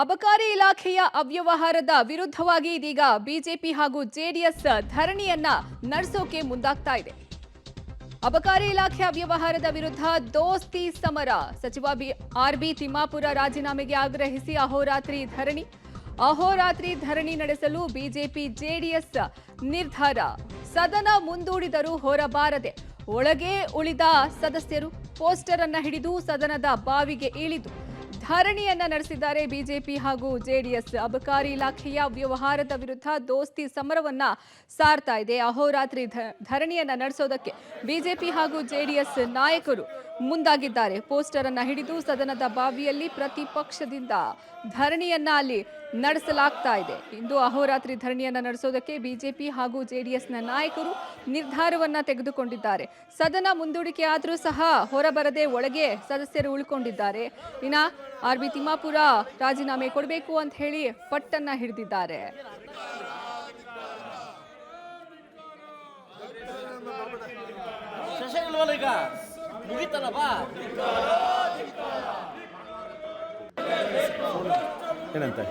ಅಬಕಾರಿ ಇಲಾಖೆಯ ಅವ್ಯವಹಾರದ ವಿರುದ್ಧವಾಗಿ ಇದೀಗ ಬಿಜೆಪಿ ಹಾಗೂ ಜೆಡಿಎಸ್ ಧರಣಿಯನ್ನ ನಡೆಸೋಕೆ ಮುಂದಾಗ್ತಾ ಇದೆ. ಅಬಕಾರಿ ಇಲಾಖೆ ಅವ್ಯವಹಾರದ ವಿರುದ್ಧ ದೋಸ್ತಿ ಸಮರ. ಸಚಿವ ಆರ್.ಬಿ. ತಿಮ್ಮಾಪುರ ರಾಜೀನಾಮೆಗೆ ಆಗ್ರಹಿಸಿ ಅಹೋರಾತ್ರಿ ಧರಣಿ ನಡೆಸಲು ಬಿಜೆಪಿ ಜೆಡಿಎಸ್ ನಿರ್ಧಾರ. ಸದನ ಮುಂದೂಡಿದರೂ ಹೊರಬಾರದೆ ಒಳಗೆ ಉಳಿದ ಸದಸ್ಯರು ಪೋಸ್ಟರ್ ಅನ್ನ ಹಿಡಿದು ಸದನದ ಬಾವಿಗೆ ಇಳಿದು ಧರಣಿಯನ್ನ ನಡೆಸಿದ್ದಾರೆ. ಬಿಜೆಪಿ ಹಾಗೂ ಜೆಡಿಎಸ್ ಅಬಕಾರಿ ಇಲಾಖೆಯ ವ್ಯವಹಾರದ ವಿರುದ್ಧ ದೋಸ್ತಿ ಸಮರವನ್ನ ಸಾರ್ತಾ ಇದೆ. ಅಹೋರಾತ್ರಿ ಧರಣಿಯನ್ನ ನಡೆಸೋದಕ್ಕೆ ಬಿಜೆಪಿ ಹಾಗೂ ಜೆಡಿಎಸ್ ನಾಯಕರು ಮುಂದಾಗಿದ್ದಾರೆ. ಪೋಸ್ಟರ್ ಅನ್ನ ಹಿಡಿದು ಸದನದ ಬಾವಿಯಲ್ಲಿ ಪ್ರತಿಪಕ್ಷದಿಂದ ಧರಣಿಯನ್ನ ಅಲ್ಲಿ ನಡೆಸಲಾಗ್ತಾ ಇದೆ. ಇಂದು ಅಹೋರಾತ್ರಿ ಧರಣಿಯನ್ನ ನಡೆಸೋದಕ್ಕೆ ಬಿಜೆಪಿ ಹಾಗೂ ಜೆಡಿಎಸ್ನ ನಾಯಕರು ನಿರ್ಧಾರವನ್ನ ತೆಗೆದುಕೊಂಡಿದ್ದಾರೆ. ಸದನ ಮುಂದೂಡಿಕೆ ಆದರೂ ಸಹ ಹೊರಬರದೆ ಒಳಗೆ ಸದಸ್ಯರು ಉಳ್ಕೊಂಡಿದ್ದಾರೆ. ಇನ್ನ ಆರ್.ಬಿ. ತಿಮ್ಮಾಪುರ ರಾಜೀನಾಮೆ ಕೊಡಬೇಕು ಅಂತ ಹೇಳಿ ಪಟ್ಟನ್ನ ಹಿಡಿದಿದ್ದಾರೆ. ಏನಂತೆ